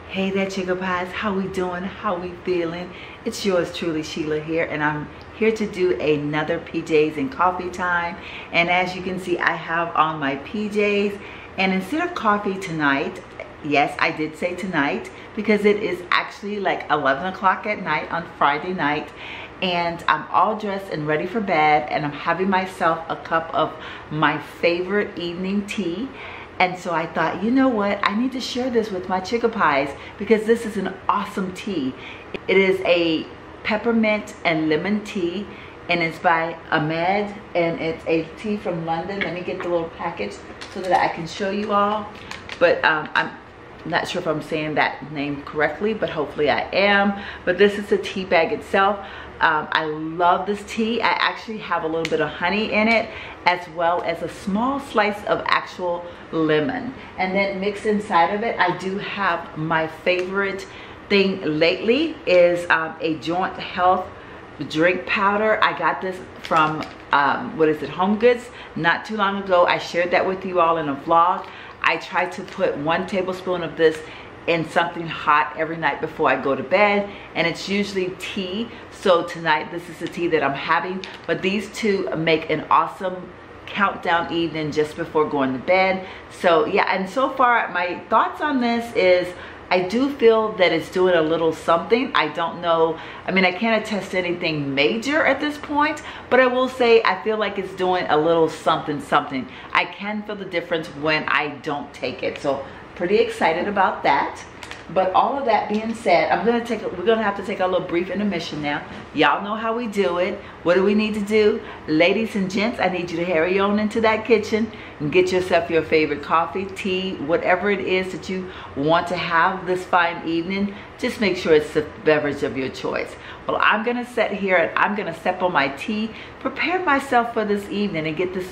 Hey there, Chicken Pies. How we doing? How we feeling? It's yours truly, Sheila here, and I'm here to do another PJs and coffee time. And as you can see, I have on my PJs, and instead of coffee tonight, yes, I did say tonight, because it is actually like 11 o'clock at night on Friday night, and I'm all dressed and ready for bed, and I'm having myself a cup of my favorite evening tea. And so I thought, you know what, I need to share this with my Chicken Pies because this is an awesome tea. It is a peppermint and lemon tea, and it's by Ahmed, and it's a tea from London. Let me get the little package so that I can show you all. But I'm not sure if I'm saying that name correctly, but hopefully I am. But this is the tea bag itself. I love this tea. I actually have a little bit of honey in it, as well as a small slice of actual lemon. And then mixed inside of it, I do have my favorite thing lately is a joint health drink powder. I got this from, what is it, Home Goods, not too long ago. I shared that with you all in a vlog. I try to put 1 tablespoon of this in something hot every night before I go to bed, and it's usually tea. So tonight this is the tea that I'm having, but these two make an awesome countdown evening just before going to bed. So yeah, and so far my thoughts on this is I do feel that it's doing a little something. I don't know, I mean, I can't attest to anything major at this point, but I will say I feel like it's doing a little something. I can feel the difference when I don't take it. So pretty excited about that. But all of that being said, we're gonna have to take a little brief intermission now. Y'all know how we do it. What do we need to do? Ladies and gents, I need you to hurry on into that kitchen and get yourself your favorite coffee, tea, whatever it is that you want to have this fine evening. Just make sure it's the beverage of your choice. Well, I'm gonna sit here and I'm gonna sip on my tea, prepare myself for this evening, and get the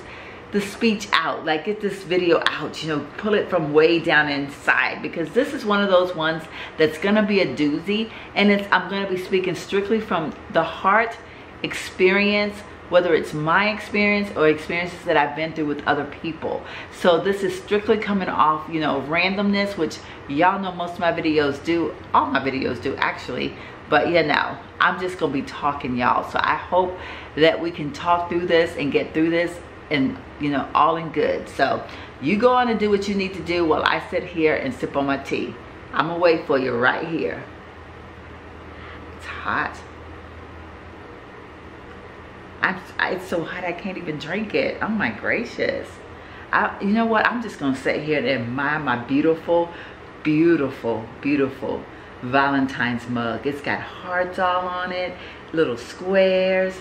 speech out, like get this video out, you know, pull it from way down inside, because this is one of those ones that's gonna be a doozy, and I'm gonna be speaking strictly from the heart experience, whether it's my experience or experiences that I've been through with other people. So this is strictly coming off, you know, randomness, which y'all know most of my videos do, all my videos do actually, but you know, I'm just gonna be talking, y'all. So I hope that we can talk through this and get through this, and you know, all in good. So you go on and do what you need to do while I sit here and sip on my tea. I'm gonna wait for you right here. It's hot. It's so hot I can't even drink it. Oh my gracious. You know what, I'm just gonna sit here and admire my beautiful, beautiful, beautiful Valentine's mug. It's got hearts all on it, little squares.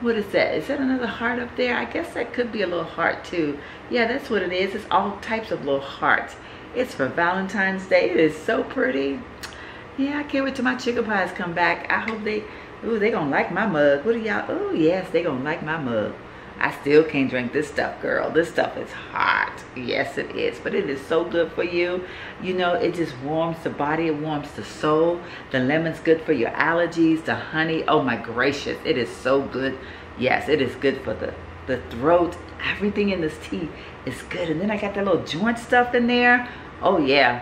What is that? Is that another heart up there? I guess that could be a little heart too. Yeah, that's what it is. It's all types of little hearts. It's for Valentine's Day. It is so pretty. Yeah, I can't wait till my Chicken Pies come back. I hope they gonna like my mug. What are y'all? Oh yes, they gonna like my mug. I still can't drink this stuff, girl. This stuff is hot. Yes, it is. But it is so good for you. You know, it just warms the body. It warms the soul. The lemon's good for your allergies. The honey, oh my gracious. It is so good. Yes, it is good for the throat. Everything in this tea is good. And then I got that little joint stuff in there. Oh, yeah.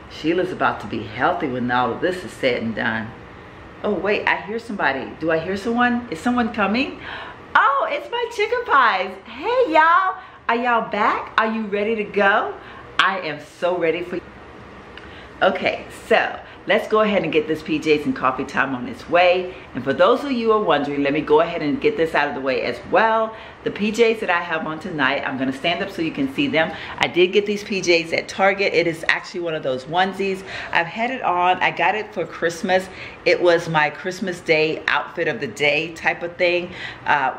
Sheila's about to be healthy when all of this is said and done. Oh wait, I hear somebody. Do I hear someone? Is someone coming? Oh, it's my Chicken Pies. Hey y'all, are y'all back? Are you ready to go? I am so ready for you. Okay, so let's go ahead and get this PJs and coffee time on its way. And for those of you who are wondering, let me go ahead and get this out of the way as well. The PJs that I have on tonight, I'm gonna stand up so you can see them. I did get these PJs at Target. It is actually one of those onesies. I've had it on, I got it for Christmas. It was my Christmas Day outfit of the day type of thing.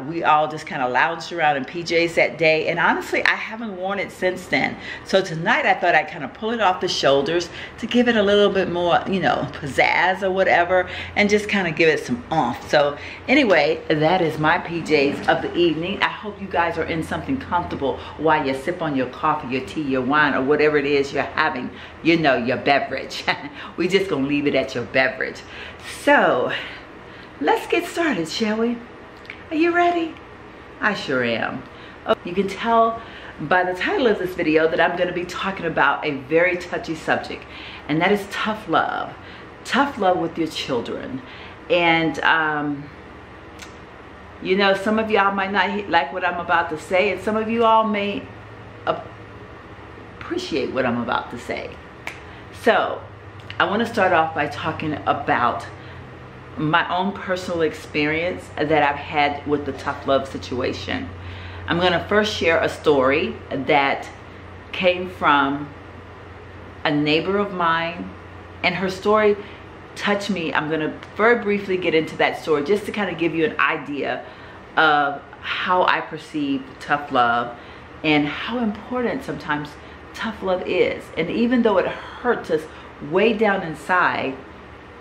We all just kind of lounged around in PJs that day. And honestly, I haven't worn it since then. So tonight I thought I'd kind of pull it off the shoulders to give it a little bit more, you know, pizzazz or whatever, and just kind of give it some oomph. So anyway, that is my PJs of the evening. I hope you guys are in something comfortable while you sip on your coffee, your tea, your wine, or whatever it is you're having, you know, your beverage. We just gonna leave it at your beverage. So let's get started, shall we? Are you ready? I sure am. You can tell by the title of this video that I'm going to be talking about a very touchy subject, and that is tough love. Tough love with your children. And you know, some of y'all might not like what I'm about to say, and some of you all may appreciate what I'm about to say. So I want to start off by talking about my own personal experience that I've had with the tough love situation. I'm going to first share a story that came from a neighbor of mine, and her story touched me. I'm going to very briefly get into that story just to kind of give you an idea of how I perceive tough love and how important sometimes tough love is. And even though it hurts us way down inside,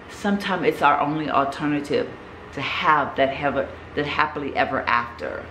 sometimes it's our only alternative to have that happily ever after.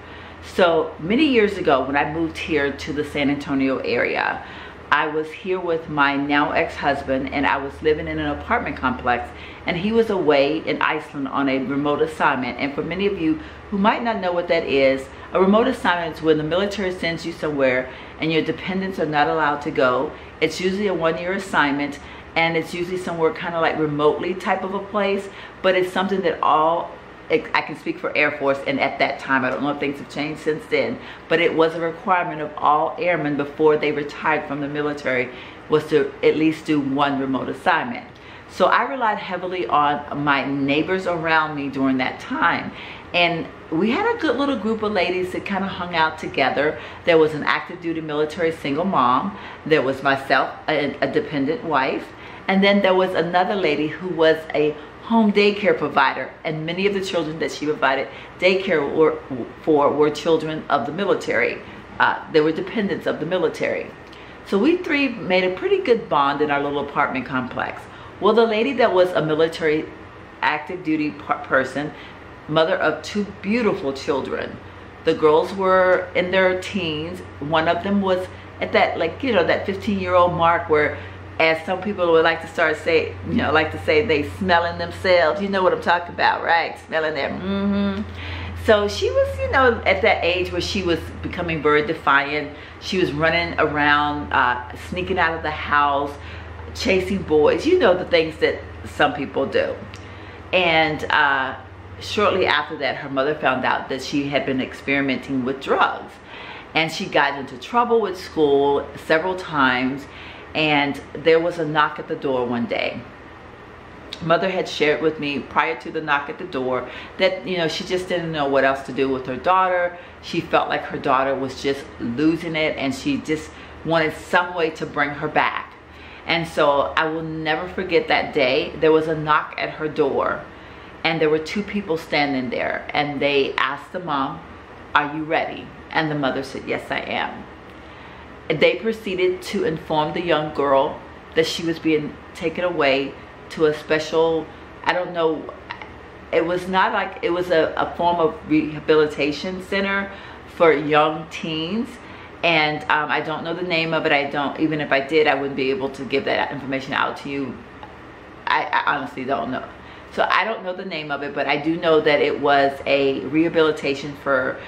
So many years ago, when I moved here to the San Antonio area, I was here with my now ex-husband, and I was living in an apartment complex, and he was away in Iceland on a remote assignment. And for many of you who might not know what that is, a remote assignment is when the military sends you somewhere and your dependents are not allowed to go. It's usually a one-year assignment, and it's usually somewhere kind of like remotely type of a place, but it's something that I can speak for Air Force, and at that time, I don't know if things have changed since then, but it was a requirement of all airmen before they retired from the military was to at least do one remote assignment. So I relied heavily on my neighbors around me during that time. And we had a good little group of ladies that kind of hung out together. There was an active duty military single mom. There was myself, a dependent wife. And then there was another lady who was a home daycare provider, and many of the children that she provided daycare for were children of the military. They were dependents of the military. So we three made a pretty good bond in our little apartment complex. Well, the lady that was a military active duty person, mother of two beautiful children. The girls were in their teens. One of them was at that, like, you know, that 15-year-old mark where, as some people would like to say they smelling themselves. You know what I'm talking about, right? Smelling them. So she was, you know, at that age where she was becoming very defiant. She was running around, sneaking out of the house, chasing boys. You know, the things that some people do. And shortly after that, her mother found out that she had been experimenting with drugs. And she got into trouble with school several times. And there was a knock at the door one day. Mother had shared with me prior to the knock at the door that, you know, she just didn't know what else to do with her daughter. She felt like her daughter was just losing it, and she just wanted some way to bring her back. And so I will never forget that day. There was a knock at her door, and there were two people standing there, and they asked the mom, "Are you ready?" And the mother said, "Yes, I am." They proceeded to inform the young girl that she was being taken away to a special, I don't know, it was not like, it was a form of rehabilitation center for young teens. And I don't know the name of it. Even if I did, I wouldn't be able to give that information out to you. I honestly don't know. So I don't know the name of it, but I do know that it was a rehabilitation for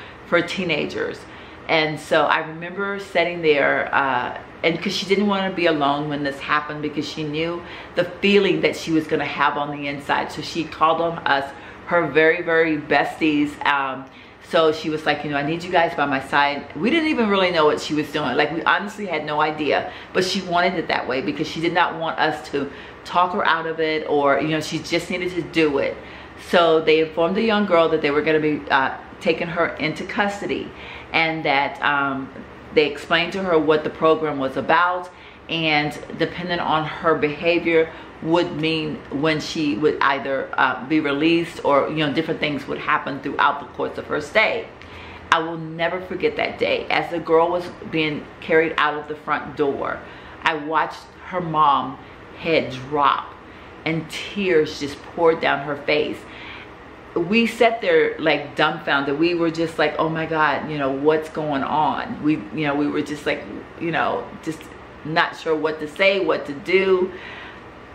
teenagers. And so I remember sitting there, and because she didn't want to be alone when this happened, because she knew the feeling that she was going to have on the inside. So she called on us, her very, very besties. So she was like, you know, I need you guys by my side. We didn't even really know what she was doing. Like, we honestly had no idea, but she wanted it that way because she did not want us to talk her out of it, or, you know, she just needed to do it. So they informed the young girl that they were going to be taking her into custody, and that they explained to her what the program was about, and depending on her behavior would mean when she would either be released, or, you know, different things would happen throughout the course of her stay. I will never forget that day. As the girl was being carried out of the front door, I watched her mom head drop and tears just poured down her face. We sat there like dumbfounded. We were just like, oh my God, you know, what's going on? We were just like, you know, just not sure what to say, what to do.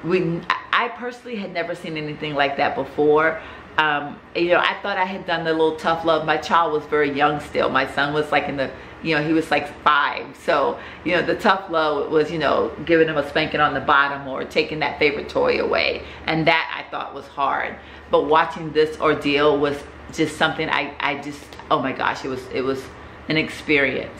I personally had never seen anything like that before. You know, I thought I had done the little tough love. My child was very young still. My son was like in the You know, he was like 5. So, you know, the tough love was, you know, giving him a spanking on the bottom or taking that favorite toy away. And that I thought was hard. But watching this ordeal was just something I just, oh my gosh, it was an experience.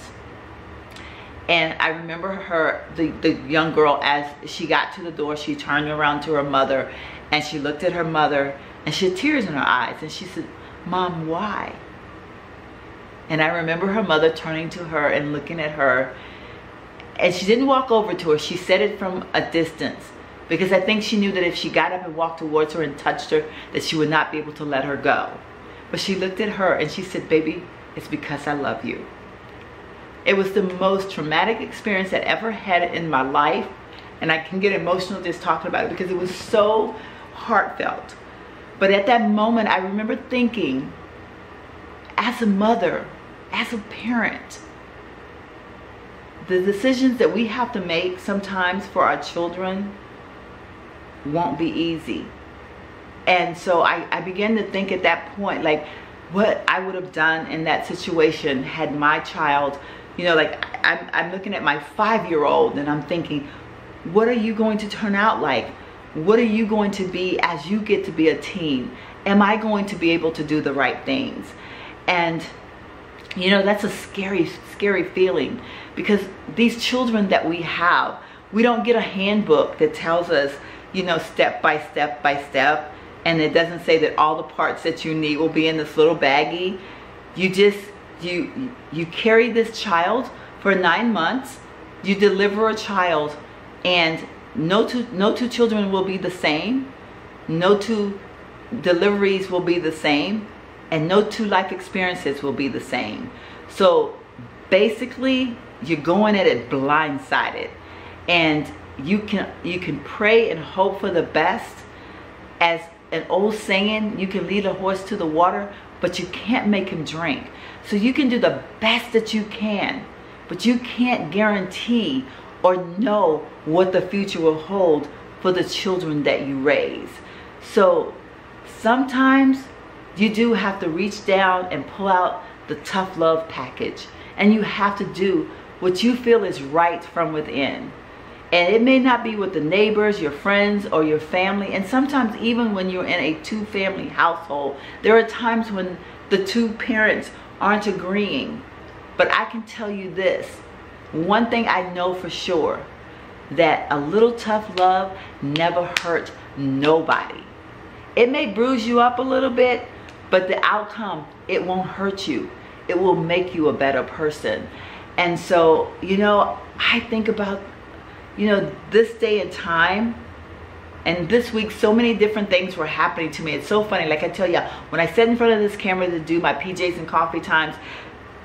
And I remember her, the young girl, as she got to the door, she turned around to her mother and she looked at her mother and she had tears in her eyes. And she said, "Mom, why?" And I remember her mother turning to her and looking at her. And she didn't walk over to her. She said it from a distance. Because I think she knew that if she got up and walked towards her and touched her, that she would not be able to let her go. But she looked at her and she said, "Baby, it's because I love you." It was the most traumatic experience I'd ever had in my life. And I can get emotional just talking about it because it was so heartfelt. But at that moment, I remember thinking, as a mother, as a parent, the decisions that we have to make sometimes for our children won't be easy. And so I began to think at that point, like, what I would have done in that situation had my child, you know, like I'm looking at my 5-year-old and I'm thinking, what are you going to turn out like? What are you going to be as you get to be a teen? Am I going to be able to do the right things? And, you know, that's a scary, scary feeling, because these children that we have, we don't get a handbook that tells us, you know, step by step by step. And it doesn't say that all the parts that you need will be in this little baggie. You just, you carry this child for 9 months. You deliver a child, and no two children will be the same. No 2 deliveries will be the same. And no 2 life experiences will be the same. So basically, you're going at it blindsided. And you can pray and hope for the best. As an old saying, you can lead a horse to the water, but you can't make him drink. So you can do the best that you can, but you can't guarantee or know what the future will hold for the children that you raise. So sometimes you do have to reach down and pull out the tough love package, and you have to do what you feel is right from within. And it may not be with the neighbors, your friends, or your family. And sometimes even when you're in a 2-family household, there are times when the 2 parents aren't agreeing. But I can tell you this, one thing I know for sure, that a little tough love never hurt nobody. It may bruise you up a little bit, but the outcome, it won't hurt you. It will make you a better person. And so, you know, I think about, you know, this day and time, and this week, so many different things were happening to me. It's so funny. Like I tell you, when I sat in front of this camera to do my PJs and coffee times,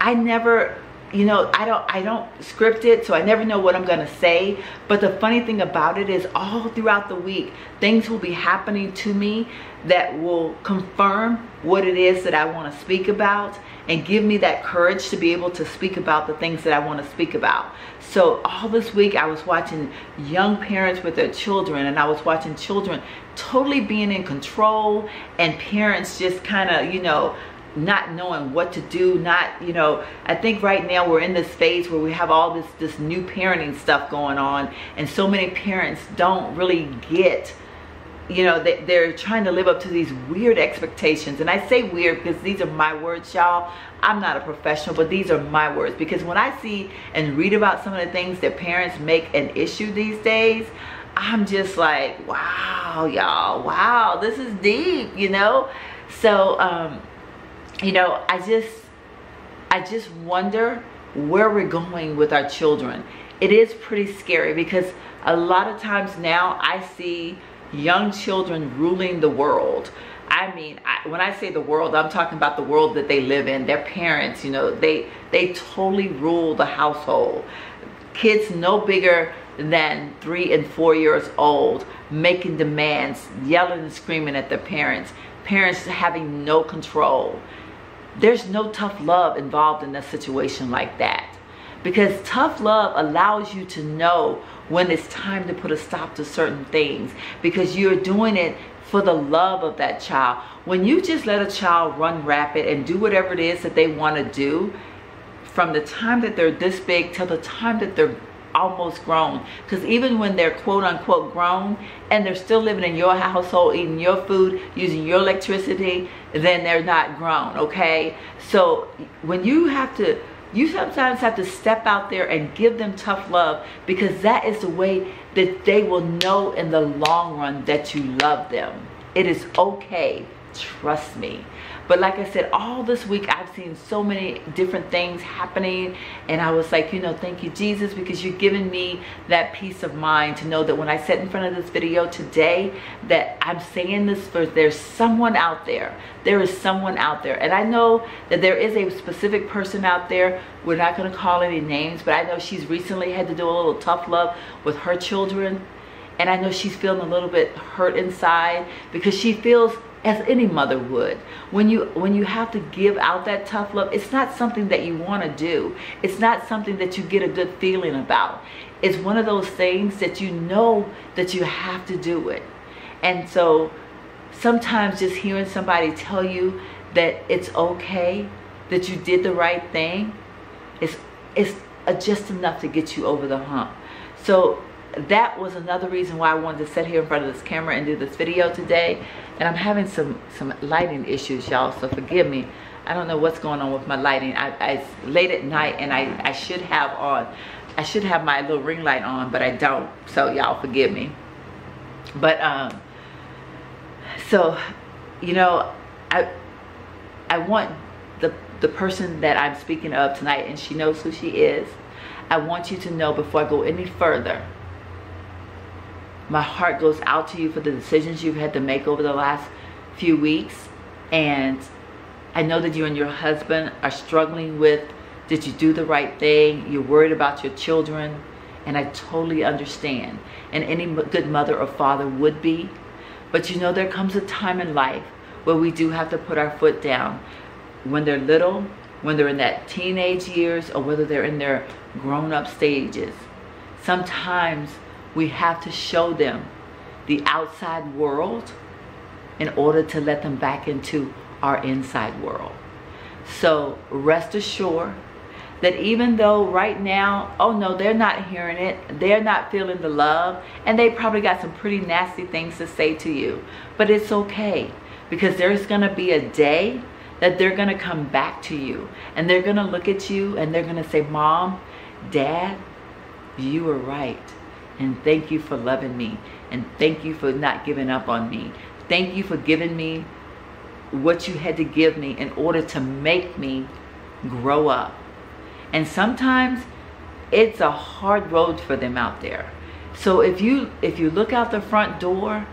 I never, you know, I don't script it, so I never know what I'm gonna say. But the funny thing about it is, all throughout the week, things will be happening to me that will confirm what it is that I want to speak about, and give me that courage to be able to speak about the things that I want to speak about. So all this week I was watching young parents with their children, and I was watching children totally being in control, and parents just kind of, you know, not knowing what to do. Not, you know, I think right now we're in this phase where we have all this new parenting stuff going on, and so many parents don't really get, you know, they're trying to live up to these weird expectations. And I say weird because these are my words, y'all. I'm not a professional, but these are my words. Because when I see and read about some of the things that parents make an issue these days, I'm just like, wow, y'all, wow, this is deep, you know? So, you know, I just wonder where we're going with our children. It is pretty scary, because a lot of times now I see young children ruling the world. I mean, when I say the world, I'm talking about the world that they live in. Their parents, you know, they totally rule the household. Kids no bigger than 3 and 4 years old, making demands, yelling and screaming at their parents. Parents having no control. There's no tough love involved in a situation like that. Because tough love allows you to know when it's time to put a stop to certain things, because you're doing it for the love of that child. When you just let a child run rapid and do whatever it is that they want to do, from the time that they're this big till the time that they're almost grown. Because even when they're quote unquote grown and they're still living in your household, eating your food, using your electricity, then they're not grown, okay? So when you sometimes have to step out there and give them tough love, because that is the way that they will know in the long run that you love them. It is okay, trust me. But like I said, all this week I've seen so many different things happening, and I was like, you know, thank you, Jesus, because you've given me that peace of mind to know that when I sat in front of this video today, that I'm saying this for there's someone out there. There is someone out there. And I know that there is a specific person out there. We're not going to call any names, but I know she's recently had to do a little tough love with her children. And I know she's feeling a little bit hurt inside, because she feels, as any mother would, when you have to give out that tough love, it's not something that you want to do. It's not something that you get a good feeling about. It's one of those things that you know that you have to do it. And so sometimes just hearing somebody tell you that it's okay, that you did the right thing, is just enough to get you over the hump. So that was another reason why I wanted to sit here in front of this camera and do this video today. And I'm having some lighting issues, y'all, so forgive me. I don't know what's going on with my lighting. It's late at night, and I should have my little ring light on, but I don't, so y'all forgive me. But so, you know, I want the person that I'm speaking of tonight, and she knows who she is. I want you to know, before I go any further, my heart goes out to you for the decisions you've had to make over the last few weeks. And I know that you and your husband are struggling with, did you do the right thing? You're worried about your children. And I totally understand. And any good mother or father would be. But you know, there comes a time in life where we do have to put our foot down. When they're little, when they're in that teenage years, or whether they're in their grown-up stages. Sometimes we have to show them the outside world in order to let them back into our inside world. So rest assured that even though right now, oh no, they're not hearing it, they're not feeling the love, and they probably got some pretty nasty things to say to you, but it's okay, because there's gonna be a day that they're gonna come back to you, and they're gonna look at you and they're gonna say, Mom, Dad, you were right. And thank you for loving me. And thank you for not giving up on me. Thank you for giving me what you had to give me in order to make me grow up. And sometimes it's a hard road for them out there. So if you look out the front door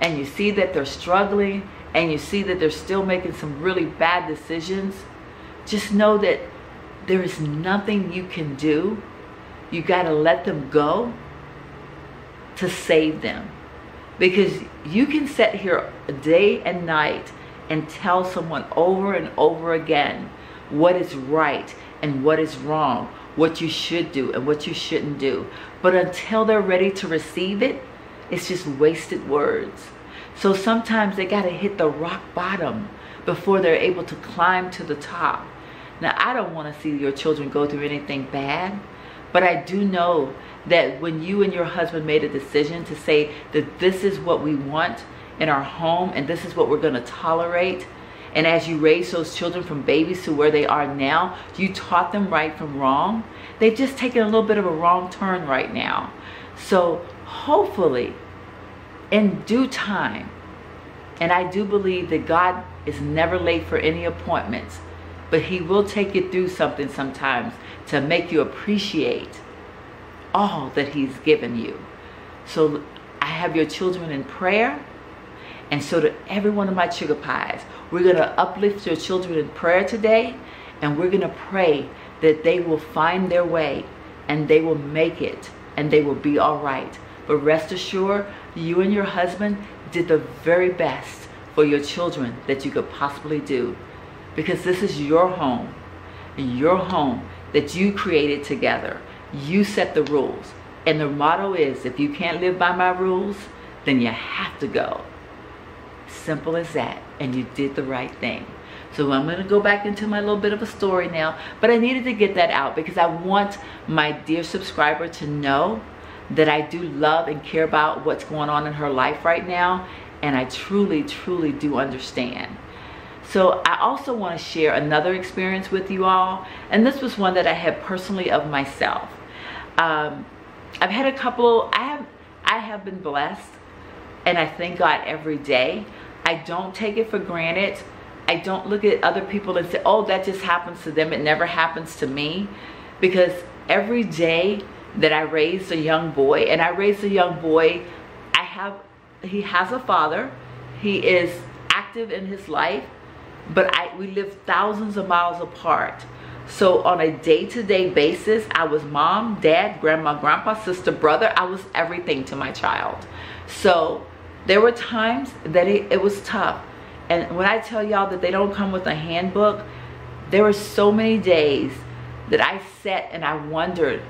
and you see that they're struggling, and you see that they're still making some really bad decisions, just know that there is nothing you can do. You got to let them go to save them. Because you can sit here day and night and tell someone over and over again what is right and what is wrong, what you should do and what you shouldn't do. But until they're ready to receive it, it's just wasted words. So sometimes they got to hit the rock bottom before they're able to climb to the top. Now, I don't want to see your children go through anything bad, but I do know that when you and your husband made a decision to say that this is what we want in our home and this is what we're going to tolerate, and as you raise those children from babies to where they are now, you taught them right from wrong. They've just taken a little bit of a wrong turn right now. So hopefully in due time, and I do believe that God is never late for any appointments, but he will take you through something sometimes to make you appreciate all that he's given you. So I have your children in prayer, and so do every one of my sugar pies. We're going to uplift your children in prayer today, and we're going to pray that they will find their way and they will make it and they will be all right. But rest assured, you and your husband did the very best for your children that you could possibly do, because this is your home that you created together. You set the rules, and the motto is, if you can't live by my rules, then you have to go. Simple as that. And you did the right thing. So I'm going to go back into my little bit of a story now, but I needed to get that out because I want my dear subscriber to know that I do love and care about what's going on in her life right now, and I truly, truly do understand. So I also want to share another experience with you all, and this was one that I had personally of myself. I've had a couple, I have been blessed, and I thank God every day. I don't take it for granted. I don't look at other people and say, oh, that just happens to them. It never happens to me. Because every day that I raise a young boy, and I raise a young boy, he has a father. He is active in his life, but we live thousands of miles apart. So on a day-to-day basis, I was mom, dad, grandma, grandpa, sister, brother. I was everything to my child. So there were times that it was tough. And when I tell y'all that they don't come with a handbook, there were so many days that I sat and I wondered,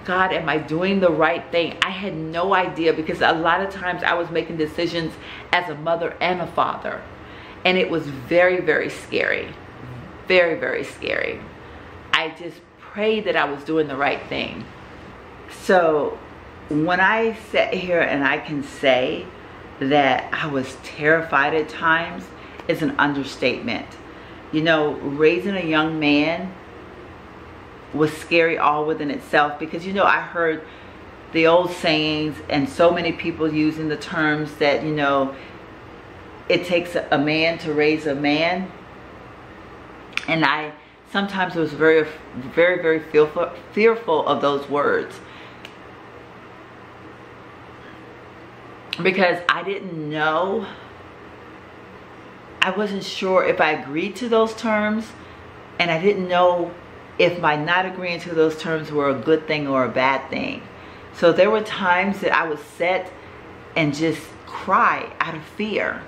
God, am I doing the right thing? I had no idea, because a lot of times I was making decisions as a mother and a father. And it was very, very scary. Very, very scary. I just prayed that I was doing the right thing. So when I sit here and I can say that I was terrified at times, is an understatement. You know, raising a young man was scary all within itself, because, you know, I heard the old sayings and so many people using the terms that, you know, it takes a man to raise a man. And I sometimes was very, very, very fearful of those words, because I didn't know, I wasn't sure if I agreed to those terms, and I didn't know if my not agreeing to those terms were a good thing or a bad thing. So there were times that I would sit and just cry out of fear.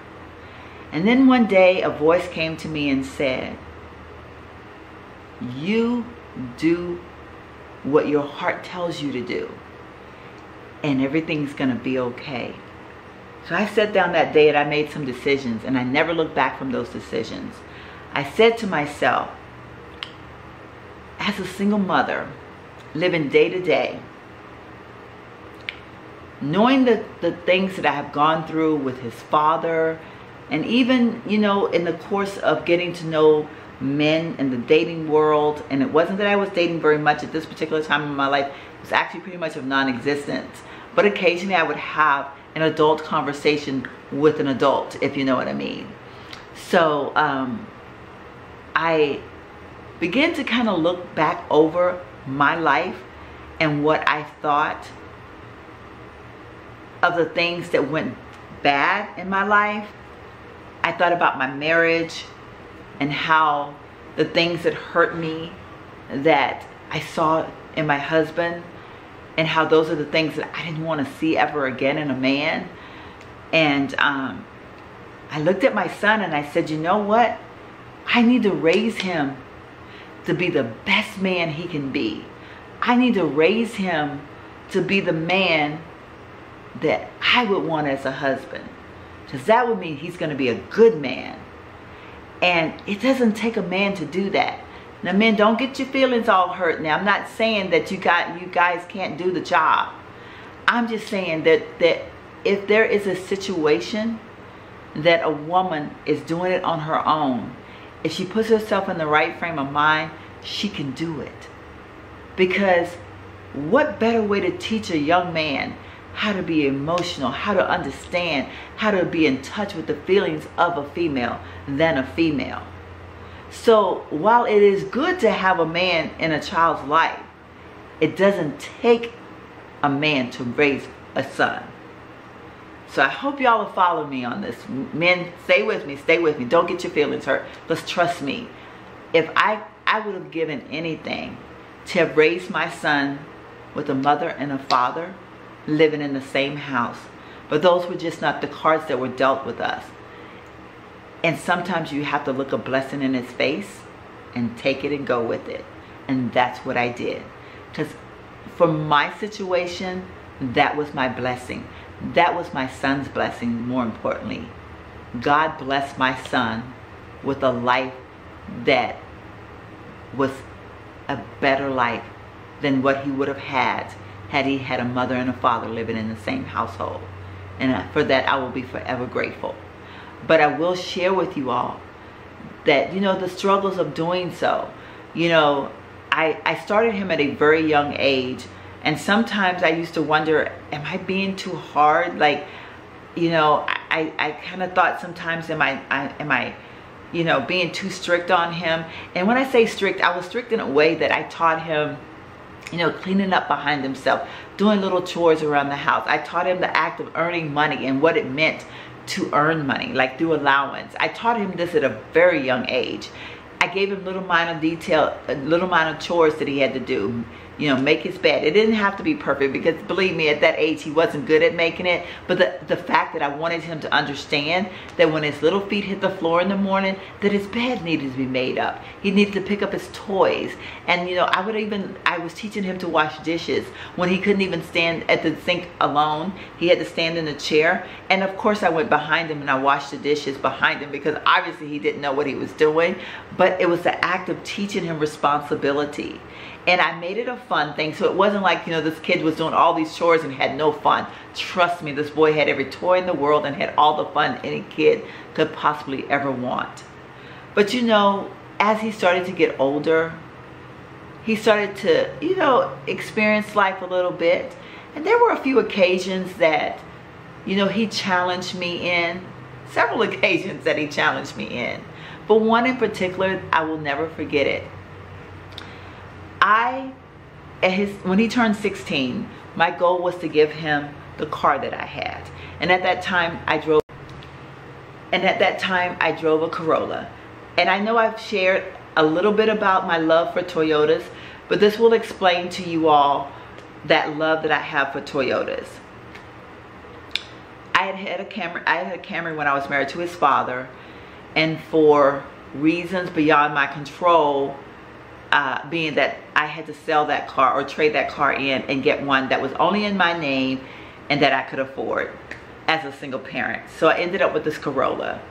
And then one day a voice came to me and said, you do what your heart tells you to do, and everything's gonna be okay. So I sat down that day and I made some decisions, and I never looked back from those decisions. I said to myself, as a single mother, living day to day, knowing the things that I have gone through with his father, and even, you know, in the course of getting to know men in the dating world, and it wasn't that I was dating very much at this particular time in my life. It was actually pretty much of non-existence. But occasionally I would have an adult conversation with an adult, if you know what I mean. So I began to kind of look back over my life and what I thought of the things that went bad in my life. I thought about my marriage and how the things that hurt me that I saw in my husband, and how those are the things that I didn't want to see ever again in a man. And I looked at my son and I said, you know what? I need to raise him to be the best man he can be. I need to raise him to be the man that I would want as a husband, because that would mean he's going to be a good man. And it doesn't take a man to do that. Now, men, don't get your feelings all hurt. Now, I'm not saying that you guys can't do the job. I'm just saying that if there is a situation that a woman is doing it on her own, if she puts herself in the right frame of mind, she can do it. Because what better way to teach a young man how to be emotional, how to understand, how to be in touch with the feelings of a female than a female? So while it is good to have a man in a child's life, it doesn't take a man to raise a son. So I hope y'all will follow me on this. Men, stay with me, stay with me. Don't get your feelings hurt. But trust me, if I would have given anything to have raised my son with a mother and a father living in the same house. But those were just not the cards that were dealt with us. And sometimes you have to look a blessing in its face and take it and go with it. And that's what I did. Because for my situation, that was my blessing. That was my son's blessing, more importantly. God blessed my son with a life that was a better life than what he would have had he had a mother and a father living in the same household. And for that, I will be forever grateful. But I will share with you all that, you know, the struggles of doing so. You know, I started him at a very young age, and sometimes I used to wonder, am I being too hard? Like, you know, I kind of thought sometimes, am I, you know, being too strict on him? And when I say strict, I was strict in a way that I taught him, you know, cleaning up behind himself, doing little chores around the house. I taught him the act of earning money and what it meant to earn money, like through allowance. I taught him this at a very young age. I gave him little minor chores that he had to do. You know, make his bed. It didn't have to be perfect, because believe me, at that age he wasn't good at making it. But the fact that I wanted him to understand that when his little feet hit the floor in the morning, that his bed needed to be made up. He needed to pick up his toys. And you know, I was teaching him to wash dishes when he couldn't even stand at the sink alone. He had to stand in a chair. And of course I went behind him and I washed the dishes behind him, because obviously he didn't know what he was doing. But it was the act of teaching him responsibility. And I made it a fun thing. So it wasn't like, you know, this kid was doing all these chores and had no fun. Trust me, this boy had every toy in the world and had all the fun any kid could possibly ever want. But you know, as he started to get older, he started to, you know, experience life a little bit. And there were a few occasions that, you know, he challenged me in. Several occasions that he challenged me in. But one in particular, I will never forget it. When he turned 16, my goal was to give him the car that I had. And at that time I drove a Corolla. And I know I've shared a little bit about my love for Toyotas, but this will explain to you all that love that I have for Toyotas. I had a Camry when I was married to his father, and for reasons beyond my control, being that I had to sell that car or trade that car in and get one that was only in my name and that I could afford as a single parent. So I ended up with this Corolla.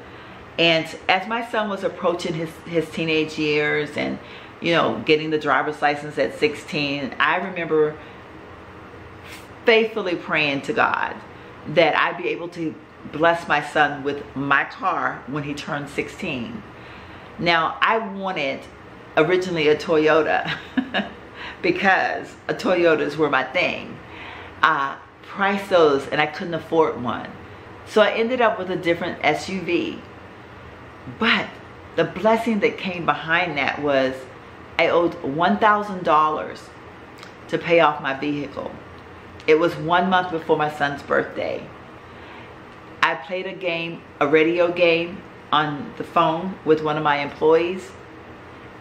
And as my son was approaching his teenage years and, you know, getting the driver's license at 16, I remember faithfully praying to God that I'd be able to bless my son with my car when he turned 16. Now, I wanted originally a Toyota because Toyotas were my thing. Priced those and I couldn't afford one. So I ended up with a different SUV. But the blessing that came behind that was I owed $1,000 to pay off my vehicle. It was 1 month before my son's birthday. I played a radio game on the phone with one of my employees,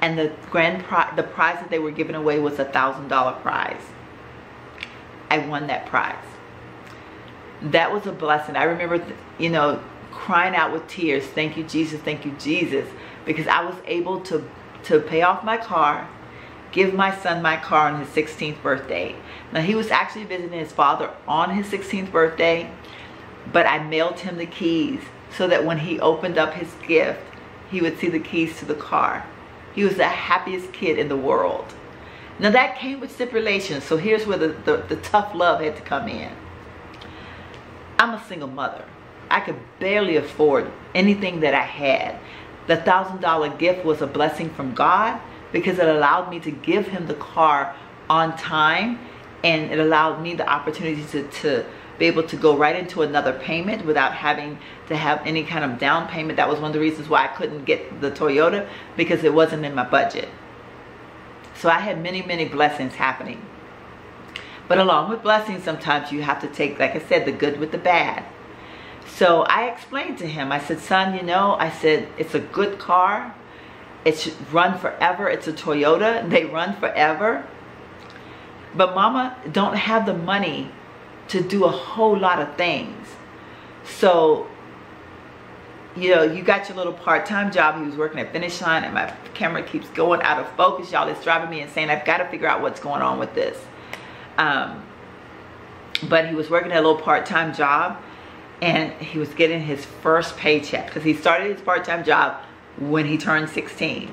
and the prize that they were giving away was a $1,000 prize. I won that prize. That was a blessing. I remember, you know, crying out with tears, thank you, Jesus, because I was able to pay off my car, give my son my car on his 16th birthday. Now, he was actually visiting his father on his 16th birthday, but I mailed him the keys so that when he opened up his gift, he would see the keys to the car. He was the happiest kid in the world. Now, that came with stipulations, so here's where the tough love had to come in. I'm a single mother. I could barely afford anything that I had. The $1,000 gift was a blessing from God because it allowed me to give him the car on time, and it allowed me the opportunity to be able to go right into another payment without having to have any kind of down payment. That was one of the reasons why I couldn't get the Toyota, because it wasn't in my budget. So I had many, many blessings happening. But along with blessings, sometimes you have to take, like I said, the good with the bad. So I explained to him, I said, son, you know, I said, it's a good car. It should run forever. It's a Toyota. They run forever. But mama don't have the money to do a whole lot of things. So, you know, you got your little part-time job. He was working at Finish Line, and my camera keeps going out of focus, y'all. It's driving me insane. I've got to figure out what's going on with this. But he was working at a little part-time job, and he was getting his first paycheck because he started his part-time job when he turned 16,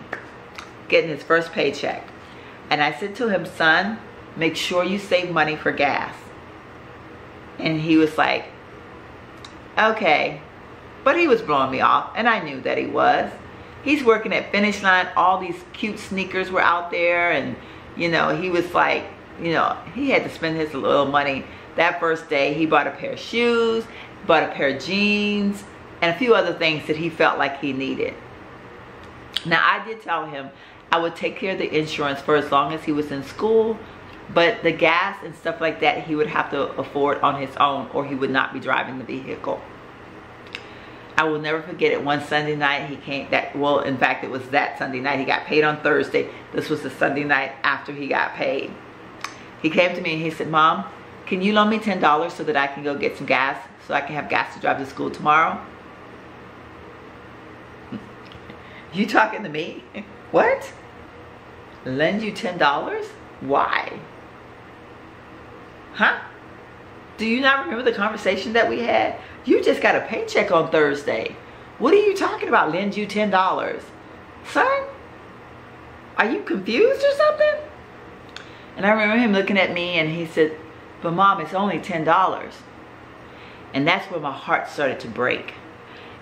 getting his first paycheck. And I said to him, son, make sure you save money for gas. And he was like, okay. But he was blowing me off, and I knew that he was. He's working at Finish Line. All these cute sneakers were out there, and you know, he was like, you know, he had to spend his little money. That first day, he bought a pair of shoes, bought a pair of jeans, and a few other things that he felt like he needed. Now, I did tell him I would take care of the insurance for as long as he was in school, but the gas and stuff like that, he would have to afford on his own, or he would not be driving the vehicle. I will never forget it. One Sunday night, he came, well, in fact, it was that Sunday night. He got paid on Thursday. This was the Sunday night after he got paid. He came to me and he said, Mom, can you loan me $10 so that I can go get some gas, so I can have gas to drive to school tomorrow? You talking to me? What? Lend you $10? Why? Huh? Do you not remember the conversation that we had? You just got a paycheck on Thursday. What are you talking about, lend you $10? Son, are you confused or something? And I remember him looking at me and he said, but Mom, it's only $10. And that's where my heart started to break.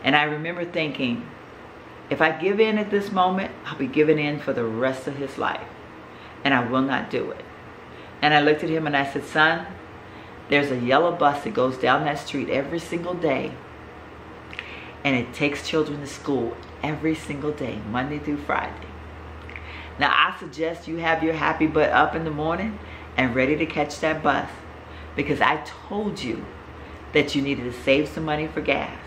And I remember thinking, if I give in at this moment, I'll be giving in for the rest of his life. And I will not do it. And I looked at him and I said, son, there's a yellow bus that goes down that street every single day. And it takes children to school every single day, Monday through Friday. Now, I suggest you have your happy butt up in the morning and ready to catch that bus, because I told you that you needed to save some money for gas.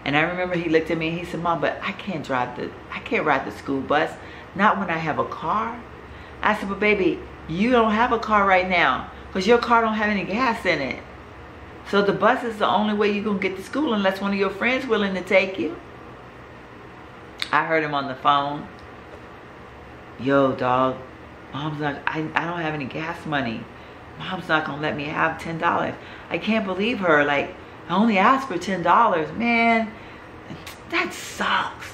And I remember he looked at me and he said, Mom, but I can't ride the school bus, not when I have a car. I said, but baby, you don't have a car right now, because your car don't have any gas in it. So the bus is the only way you're going to get to school unless one of your friends willing to take you. I heard him on the phone. Yo, dog, Mom's not, I don't have any gas money. Mom's not going to let me have $10. I can't believe her. Like, I only asked for $10. Man, that sucks.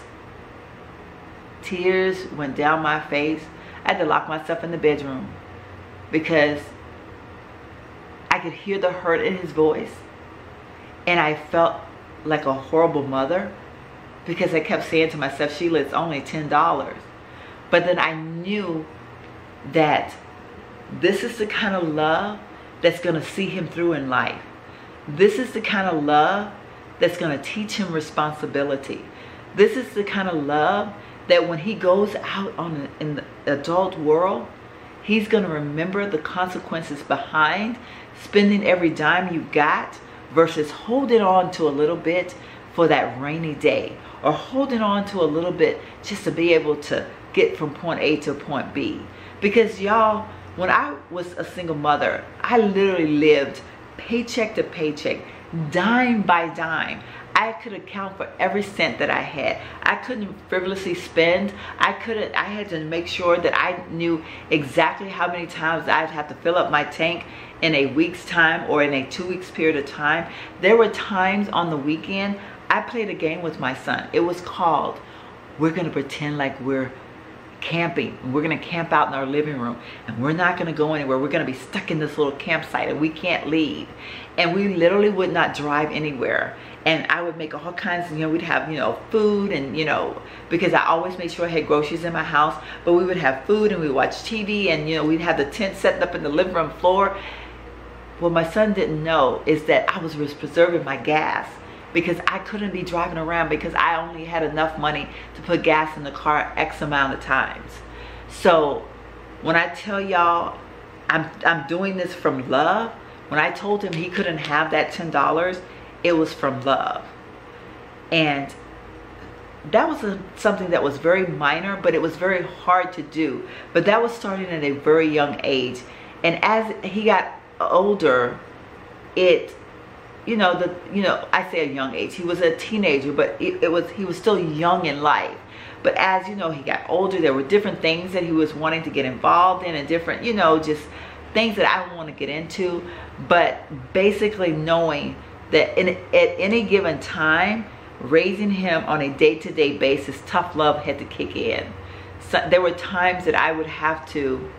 Tears went down my face. I had to lock myself in the bedroom because I could hear the hurt in his voice. And I felt like a horrible mother because I kept saying to myself, Sheila, it's only $10. But then I knew that this is the kind of love that's going to see him through in life. This is the kind of love that's going to teach him responsibility. This is the kind of love that when he goes out in the adult world, he's going to remember the consequences behind spending every dime you got versus holding on to a little bit for that rainy day, or holding on to a little bit just to be able to get from point A to point B. Because y'all, when I was a single mother, I literally lived paycheck to paycheck, dime by dime. I could account for every cent that I had. I couldn't frivolously spend. I had to make sure that I knew exactly how many times I'd have to fill up my tank in a week's time or in a 2 weeks period of time. There were times on the weekend I played a game with my son. It was called, we're gonna pretend like we're camping. We're gonna camp out in our living room and we're not gonna go anywhere. We're gonna be stuck in this little campsite and we can't leave. And we literally would not drive anywhere. And I would make all kinds of, we'd have, food and, because I always made sure I had groceries in my house, but we would have food and we'd watch TV and, we'd have the tent set up in the living room floor. What my son didn't know is that I was preserving my gas, because I couldn't be driving around because I only had enough money to put gas in the car X amount of times. So when I tell y'all I'm doing this from love, when I told him he couldn't have that $10, it was from love. And that was something that was very minor, but it was very hard to do. But that was starting at a very young age. And as he got older, I say a young age, he was a teenager, but he was still young in life. But as he got older, there were different things that he was wanting to get involved in, and different, just things that I don't want to get into. But basically knowing that at any given time, raising him on a day-to-day basis, tough love had to kick in. So there were times that I would have to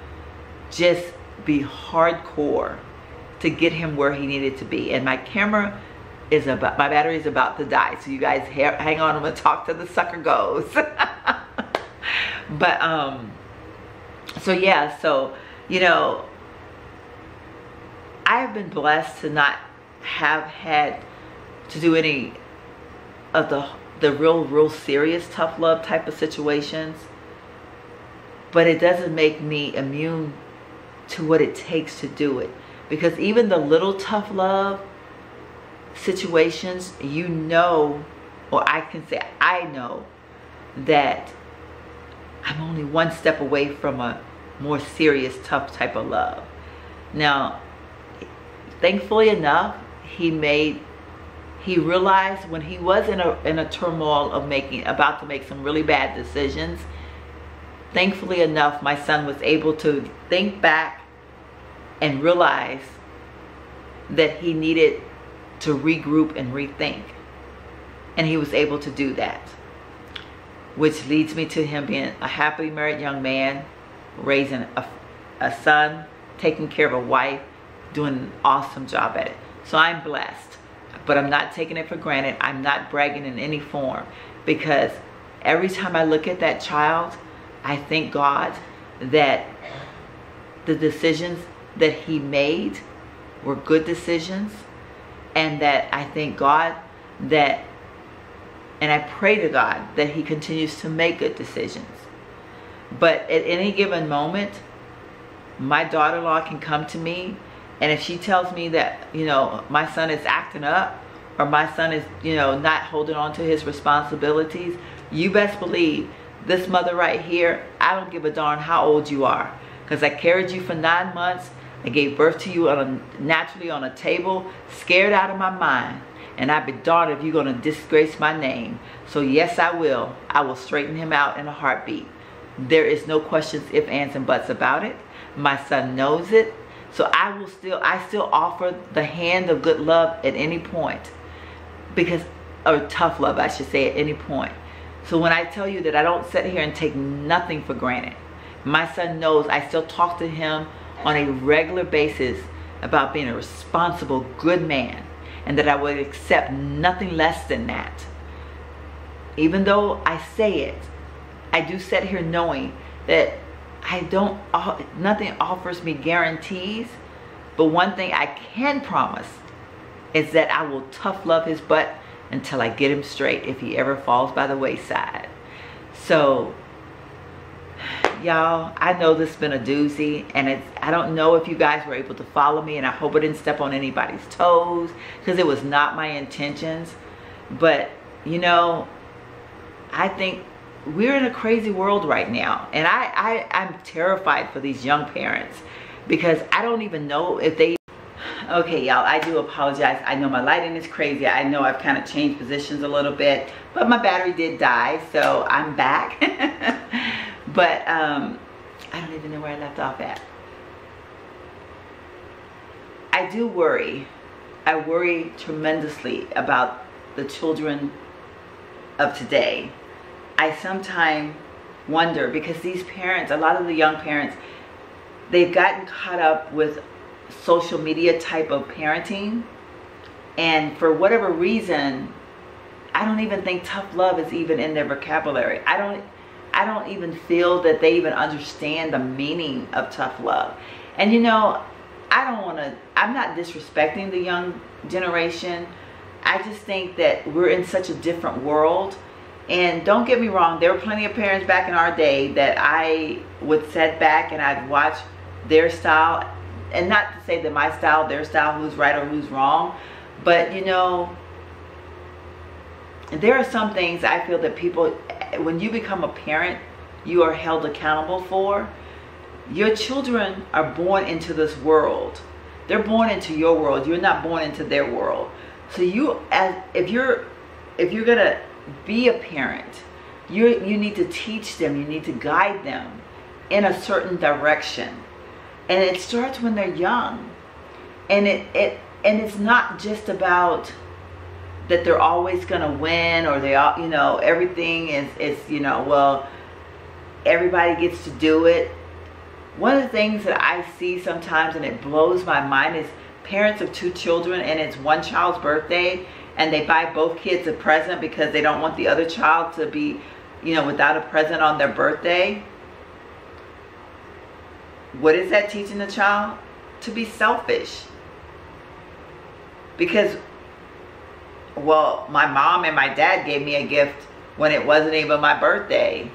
just be hardcore to get him where he needed to be. And my battery is about to die, so you guys hang on. I'm gonna talk till the sucker goes. But so yeah, so you know, I have been blessed to not have had to do any of the real serious tough love type of situations, but it doesn't make me immune to what it takes to do it. Because even the little tough love situations, you know, or I can say I know that I'm only one step away from a more serious tough type of love. Now, thankfully enough, he realized when he was in a turmoil of about to make some really bad decisions. Thankfully enough, my son was able to think back and realize that he needed to regroup and rethink. And he was able to do that. Which leads me to him being a happily married young man, raising a son, taking care of a wife, doing an awesome job at it. So I'm blessed, but I'm not taking it for granted. I'm not bragging in any form, because every time I look at that child, I thank God that the decisions that he made were good decisions, and that I thank God that, and I pray to God that he continues to make good decisions. But at any given moment, my daughter-in-law can come to me, and if she tells me that, you know, my son is acting up, or my son is, you know, not holding on to his responsibilities, you best believe this mother right here, I don't give a darn how old you are, because I carried you for 9 months. I gave birth to you naturally on a table, scared out of my mind. And I'd be darned if you're going to disgrace my name. So yes, I will. I will straighten him out in a heartbeat. There is no questions, ifs, ands, and buts about it. My son knows it. So I still offer the hand of good love at any point. Or tough love, I should say, at any point. So when I tell you that I don't sit here and take nothing for granted, my son knows I still talk to him on a regular basis about being a responsible, good man, and that I would accept nothing less than that. Even though I say it, I do sit here knowing that nothing offers me guarantees, but one thing I can promise is that I will tough love his butt until I get him straight if he ever falls by the wayside. So, y'all, I know this has been a doozy, and I don't know if you guys were able to follow me, and I hope I didn't step on anybody's toes, because it was not my intentions. But, you know, I think we're in a crazy world right now, and I'm terrified for these young parents, because I don't even know if they... Okay, y'all, I do apologize. I know my lighting is crazy. I know I've kind of changed positions a little bit, but my battery did die, so I'm back. But I don't even know where I left off at. I do worry. I worry tremendously about the children of today. I sometimes wonder, because these parents, a lot of the young parents, they've gotten caught up with social media type of parenting, and for whatever reason, I don't even think tough love is even in their vocabulary. I don't even feel that they even understand the meaning of tough love. And you know, I'm not disrespecting the young generation. I just think that we're in such a different world. And don't get me wrong, there were plenty of parents back in our day that I would sit back and I'd watch their style. And not to say that my style, their style, who's right or who's wrong. But you know, there are some things I feel that people, when you become a parent, you are held accountable for. Your children are born into this world. They're born into your world. You're not born into their world. So if you're gonna be a parent, you need to teach them. You need to guide them in a certain direction, and it starts when they're young. And it's not just about that they're always going to win, or they all, you know, everything is, you know, well, everybody gets to do it. One of the things that I see sometimes, and it blows my mind, is parents of 2 children, and it's one child's birthday, and they buy both kids a present because they don't want the other child to be, you know, without a present on their birthday. What is that teaching the child? To be selfish. Because, well, my mom and my dad gave me a gift when it wasn't even my birthday.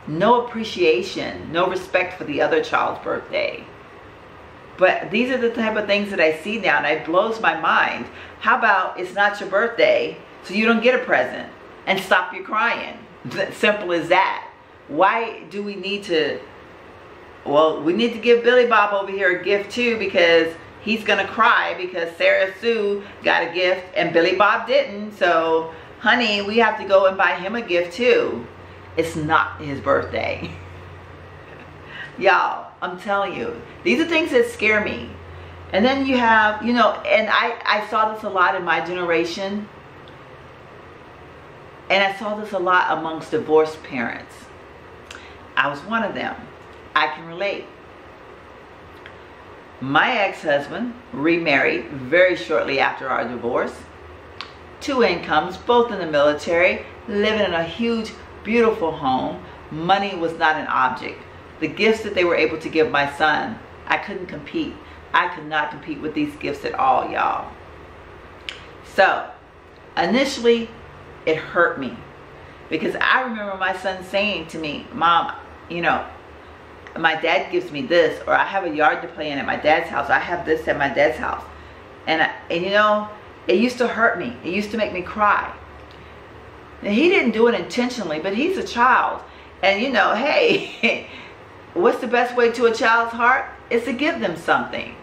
No appreciation, no respect for the other child's birthday. But these are the type of things that I see now, and it blows my mind. How about it's not your birthday, so you don't get a present, and stop your crying? Simple as that. Why do we need to, well, we need to give Billy Bob over here a gift too, because he's gonna cry because Sarah Sue got a gift and Billy Bob didn't. So honey, we have to go and buy him a gift too. It's not his birthday. Y'all, I'm telling you, these are things that scare me. And then you have, you know, and I saw this a lot in my generation, and I saw this a lot amongst divorced parents. I was one of them. I can relate. My ex-husband remarried very shortly after our divorce. 2 incomes, both in the military, living in a huge, beautiful home. Money was not an object. The gifts that they were able to give my son, I couldn't compete. I could not compete with these gifts at all, y'all. So, initially, it hurt me. Because I remember my son saying to me, Mom, you know, my dad gives me this, or I have a yard to play in at my dad's house. I have this at my dad's house. And you know, it used to hurt me. It used to make me cry. Now, he didn't do it intentionally, but he's a child. And you know, hey, what's the best way to a child's heart? Is to give them something.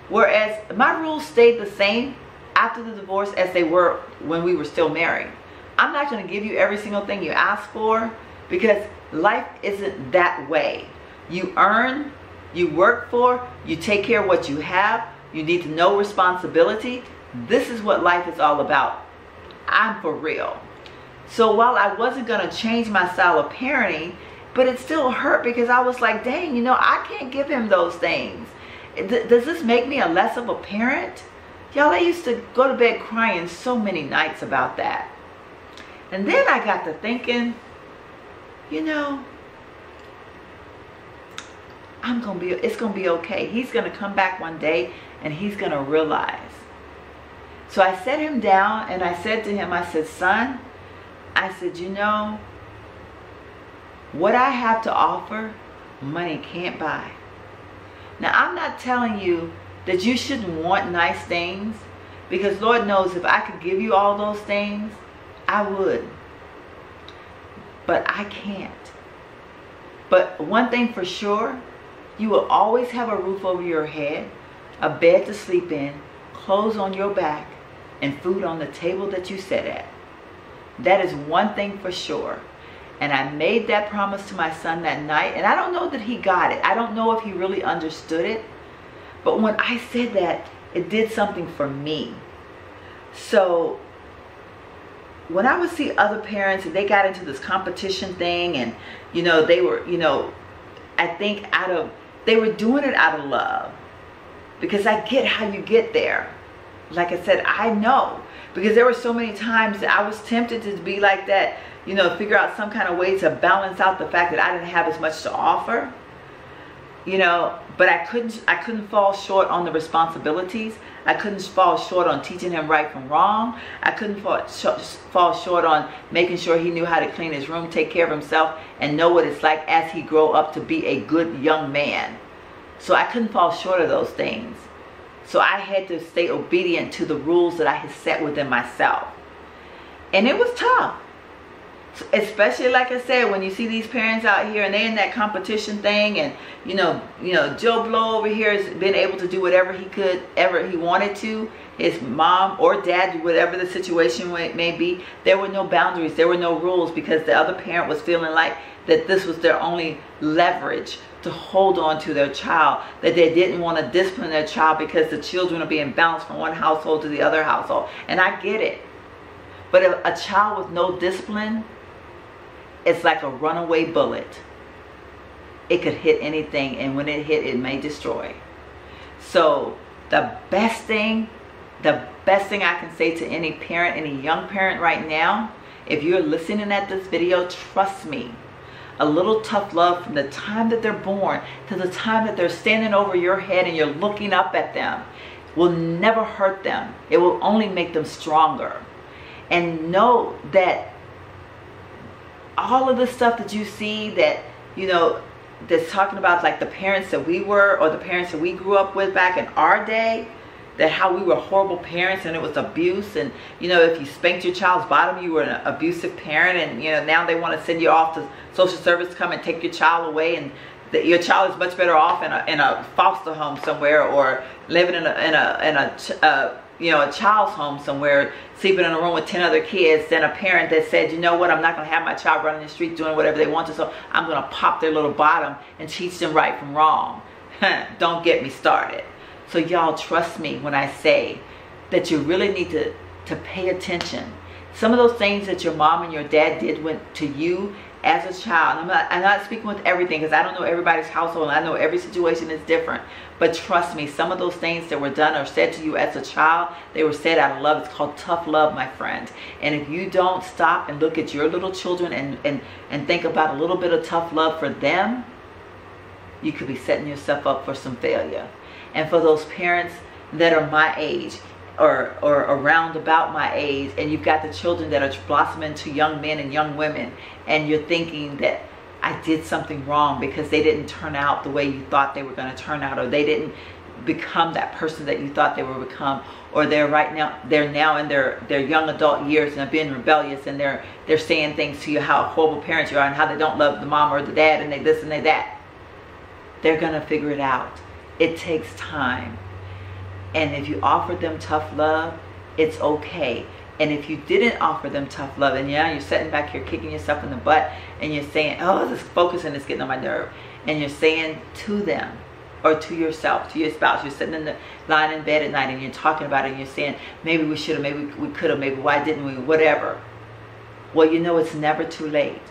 Whereas my rules stayed the same after the divorce as they were when we were still married. I'm not going to give you every single thing you ask for, because life isn't that way. You earn, you work for, you take care of what you have, you need to know responsibility. This is what life is all about. I'm for real. So while I wasn't going to change my style of parenting, but it still hurt, because I was like, dang, you know, I can't give him those things. Does this make me a less of a parent? Y'all, I used to go to bed crying so many nights about that. And then I got to thinking, you know, it's gonna be okay. He's gonna come back one day and he's gonna realize. So I sat him down and I said to him, I said, son, I said, you know, what I have to offer, money can't buy. Now, I'm not telling you that you shouldn't want nice things, because Lord knows if I could give you all those things, I would. But I can't. But one thing for sure, you will always have a roof over your head, a bed to sleep in, clothes on your back, and food on the table that you sit at. That is one thing for sure. And I made that promise to my son that night, and I don't know that he got it. I don't know if he really understood it. But when I said that, it did something for me. So when I would see other parents and they got into this competition thing, and you know, they were, you know, I think they were doing it out of love, because I get how you get there. Like I said, I know, because there were so many times that I was tempted to be like that, you know, figure out some kind of way to balance out the fact that I didn't have as much to offer, you know, but I couldn't fall short on the responsibilities. I couldn't fall short on teaching him right from wrong. I couldn't fall short on making sure he knew how to clean his room, take care of himself, and know what it's like as he grow up to be a good young man. So I couldn't fall short of those things. So I had to stay obedient to the rules that I had set within myself. And it was tough. Especially, like I said, when you see these parents out here and they're in that competition thing, and you know Joe Blow over here has been able to do whatever he wanted to. His mom or dad, whatever the situation may be, there were no boundaries, there were no rules, because the other parent was feeling like that this was their only leverage to hold on to their child, that they didn't want to discipline their child because the children are being bounced from one household to the other household. And I get it. But if a child with no discipline, it's like a runaway bullet. It could hit anything, and when it hit, it may destroy. So the best thing I can say to any parent, any young parent right now, if you're listening at this video, trust me, a little tough love from the time that they're born to the time that they're standing over your head and you're looking up at them will never hurt them. It will only make them stronger. And know that all of the stuff that you see that, you know, that's talking about like the parents that we were, or the parents that we grew up with back in our day, that how we were horrible parents and it was abuse, and you know, if you spanked your child's bottom, you were an abusive parent, and you know, now they want to send you off to social service to come and take your child away, and your child is much better off in a foster home somewhere, or living in a you know, a child's home somewhere, sleeping in a room with 10 other kids, than a parent that said, you know what, I'm not going to have my child running the street doing whatever they want to, so I'm going to pop their little bottom and teach them right from wrong. Don't get me started. So y'all, trust me when I say that you really need to pay attention. Some of those things that your mom and your dad did to you as a child, I'm not speaking with everything, because I don't know everybody's household, and I know every situation is different. But trust me, some of those things that were done or said to you as a child, they were said out of love. It's called tough love, my friend. And if you don't stop and look at your little children and think about a little bit of tough love for them, you could be setting yourself up for some failure. And for those parents that are my age, or around about my age, and you've got the children that are blossoming to young men and young women, and you're thinking that I did something wrong because they didn't turn out the way you thought they were going to turn out, or they didn't become that person that you thought they would become, or they're now in their young adult years and are being rebellious, and they're saying things to you how horrible parents you are and how they don't love the mom or the dad, and they this and they that. They're going to figure it out. It takes time. And if you offer them tough love, it's okay. And if you didn't offer them tough love, and yeah, you're sitting back here kicking yourself in the butt, and you're saying, oh, this focusing is getting on my nerve, and you're saying to them, or to yourself, to your spouse, you're sitting lying in bed at night, and you're talking about it, and you're saying, maybe we should have, maybe we could have, maybe why didn't we, whatever. Well, you know, it's never too late.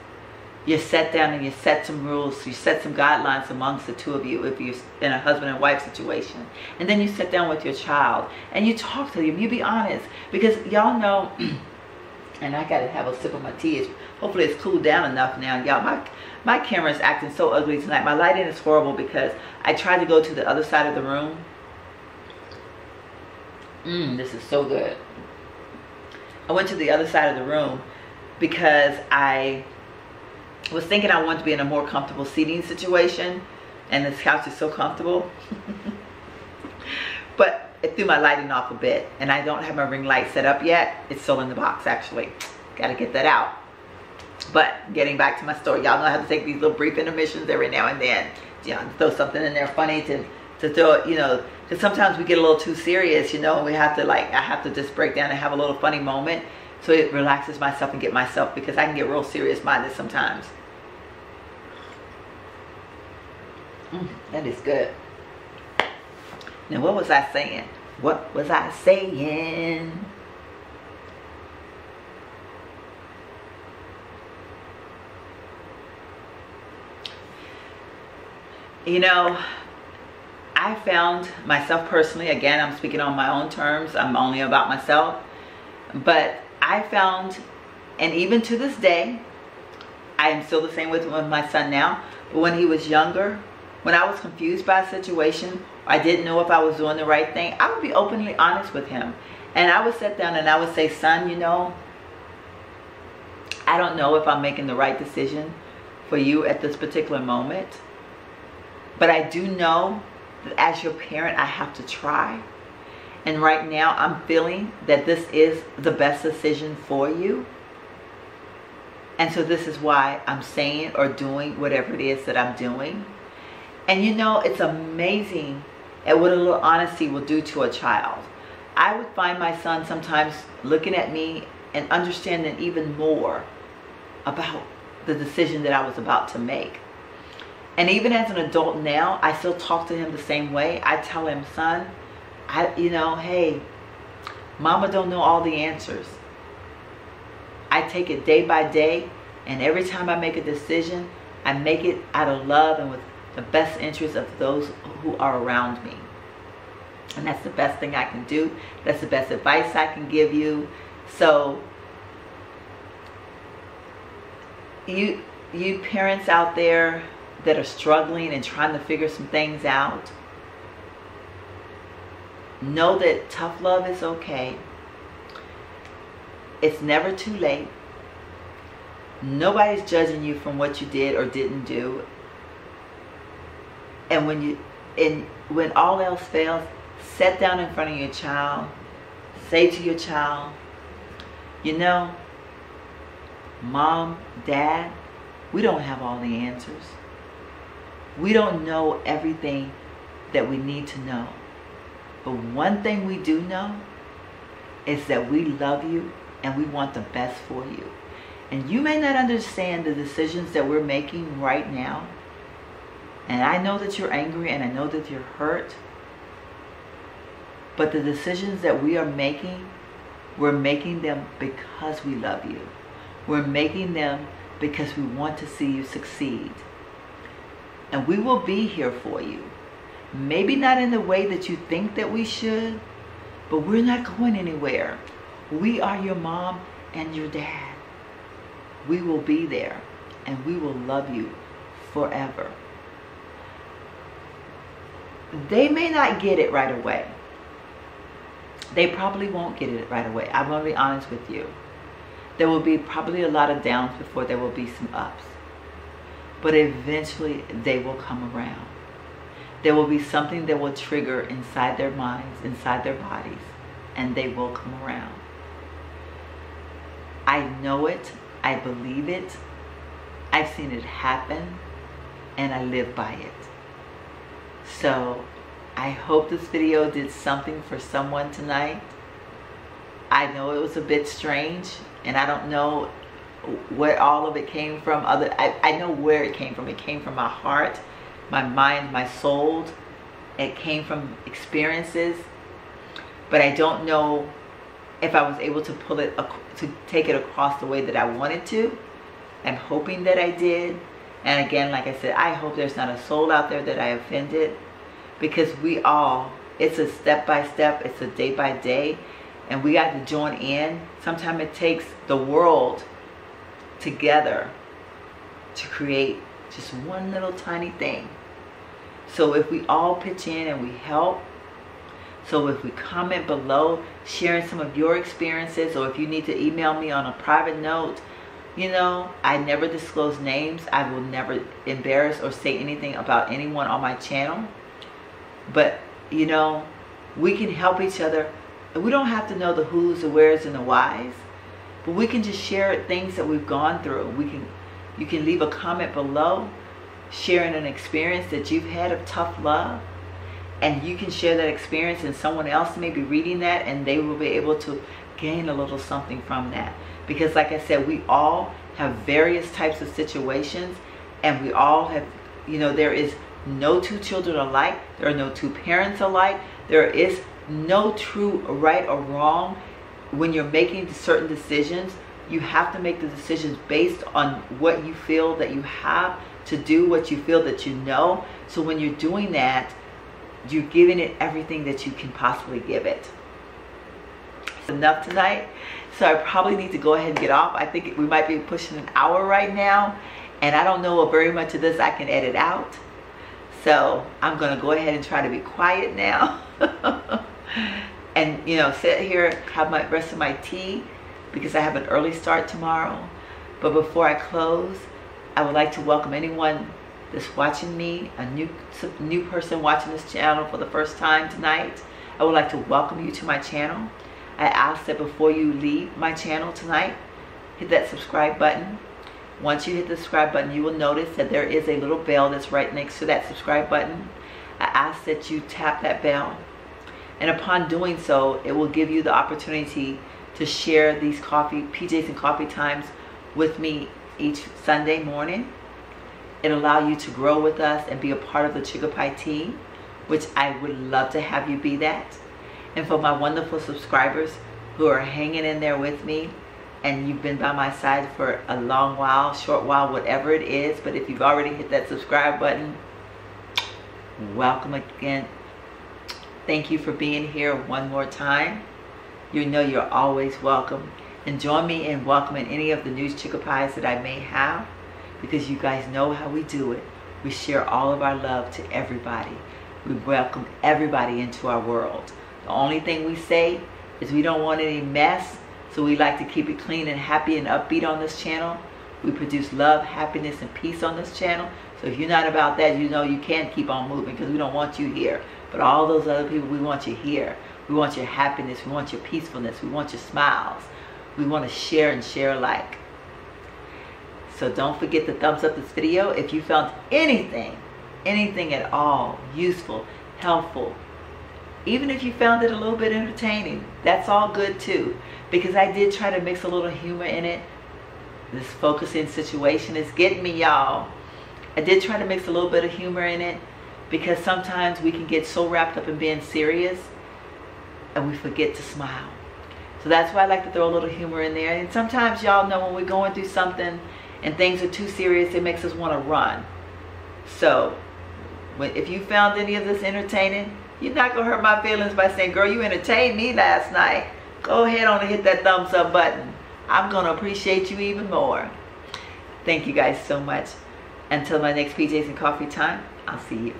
You sit down and you set some rules, you set some guidelines amongst the two of you if you're in a husband and wife situation. And then you sit down with your child and you talk to them, you be honest. Because y'all know, and I gotta have a sip of my tea. Hopefully it's cooled down enough now. Y'all, my camera is acting so ugly tonight. My lighting is horrible because I tried to go to the other side of the room. This is so good. I went to the other side of the room because I was thinking I wanted to be in a more comfortable seating situation, and this couch is so comfortable. But it threw my lighting off a bit, and I don't have my ring light set up yet. It's still in the box, actually. Got to get that out. But getting back to my story, y'all know I have to take these little brief intermissions every now and then. You know, throw something in there funny to throw it, you know, because sometimes we get a little too serious, you know, and we have to, like, I have to just break down and have a little funny moment, so it relaxes myself and get myself, because I can get real serious minded sometimes. That is good. Now, what was I saying? What was I saying? You know, I found myself personally, again, I'm speaking on my own terms, I'm only about myself, but I found, and even to this day, I am still the same with my son now, but when he was younger, when I was confused by a situation, I didn't know if I was doing the right thing, I would be openly honest with him. And I would sit down and I would say, son, you know, I don't know if I'm making the right decision for you at this particular moment. But I do know that as your parent, I have to try. And right now, I'm feeling that this is the best decision for you. And so this is why I'm saying or doing whatever it is that I'm doing. And you know, it's amazing at what a little honesty will do to a child. I would find my son sometimes looking at me and understanding even more about the decision that I was about to make. And even as an adult now, I still talk to him the same way. I tell him, son, hey, mama don't know all the answers. I take it day by day, and every time I make a decision, I make it out of love and with the best interest of those who are around me. And that's the best thing I can do. That's the best advice I can give you. So you parents out there that are struggling and trying to figure some things out, know that tough love is okay. It's never too late. Nobody's judging you from what you did or didn't do. And when all else fails, sit down in front of your child, say to your child, Mom, Dad, we don't have all the answers. We don't know everything that we need to know. But one thing we do know is that we love you and we want the best for you. And you may not understand the decisions that we're making right now. And I know that you're angry and I know that you're hurt. But the decisions that we are making, we're making them because we love you. We're making them because we want to see you succeed. And we will be here for you. Maybe not in the way that you think that we should, but we're not going anywhere. We are your mom and your dad. We will be there and we will love you forever. They may not get it right away. They probably won't get it right away. I'm going to be honest with you. There will be probably a lot of downs before there will be some ups. But eventually they will come around. There will be something that will trigger inside their minds, inside their bodies, and they will come around. I know it. I believe it. I've seen it happen, and I live by it. So I hope this video did something for someone tonight. I know it was a bit strange, and I don't know where all of it came from. I know where it came from. It came from my heart, my mind, my soul. It came from experiences, but I don't know if I was able to pull it, to take it across the way that I wanted to. I'm hoping that I did. And again, like I said, I hope there's not a soul out there that I offended, because we all, it's a step by step, it's a day by day, and we got to join in. Sometimes it takes the world together to create just one little tiny thing. So if we all pitch in and we help, so if we comment below sharing some of your experiences, or if you need to email me on a private note, I never disclose names. I will never embarrass or say anything about anyone on my channel. But, we can help each other. We don't have to know the who's, the where's, and the why's. But we can just share things that we've gone through. You can leave a comment below sharing an experience that you've had of tough love. And you can share that experience, and someone else may be reading that and they will be able to gain a little something from that. Because like I said, we all have various types of situations, and we all have, there is no two children alike. There are no two parents alike. There is no true right or wrong. When you're making certain decisions, you have to make the decisions based on what you feel that you have to do, what you feel that you know. So when you're doing that, you're giving it everything that you can possibly give it. Enough tonight, so I probably need to go ahead and get off. I think we might be pushing an hour right now, and I don't know if very much of this I can edit out. So I'm gonna go ahead and try to be quiet now. And sit here, have my rest of my tea, because I have an early start tomorrow. But before I close, I would like to welcome anyone that's watching me, a new person watching this channel for the first time tonight. I would like to welcome you to my channel. I ask that before you leave my channel tonight, hit that subscribe button. Once you hit the subscribe button, you will notice that there is a little bell that's right next to that subscribe button. I ask that you tap that bell, and upon doing so, it will give you the opportunity to share these PJs and coffee times with me each Sunday morning. it allow you to grow with us and be a part of the Chicken Pie team, which I would love to have you be that. And for my wonderful subscribers who are hanging in there with me, and you've been by my side for a long while, short while, whatever it is, but if you've already hit that subscribe button, welcome again. Thank you for being here one more time. You know you're always welcome. And join me in welcoming any of the new Chicken Pies that I may have, because you guys know how we do it. We share all of our love to everybody. We welcome everybody into our world. The only thing we say is we don't want any mess, so we like to keep it clean and happy and upbeat on this channel. We produce love, happiness, and peace on this channel. So if you're not about that, you know you can't keep on moving, because we don't want you here. But all those other people, we want you here. We want your happiness. We want your peacefulness. We want your smiles. We want to share and share alike. So don't forget to thumbs up this video if you found anything at all useful, helpful. Even if you found it a little bit entertaining, that's all good too. Because I did try to mix a little humor in it. This focusing situation is getting me, y'all. I did try to mix a little bit of humor in it, because sometimes we can get so wrapped up in being serious and we forget to smile. So that's why I like to throw a little humor in there. And sometimes y'all know when we're going through something and things are too serious, it makes us want to run. So if you found any of this entertaining, you're not going to hurt my feelings by saying, girl, you entertained me last night. Go ahead on and hit that thumbs up button. I'm going to appreciate you even more. Thank you guys so much. Until my next PJs and Coffee time, I'll see you.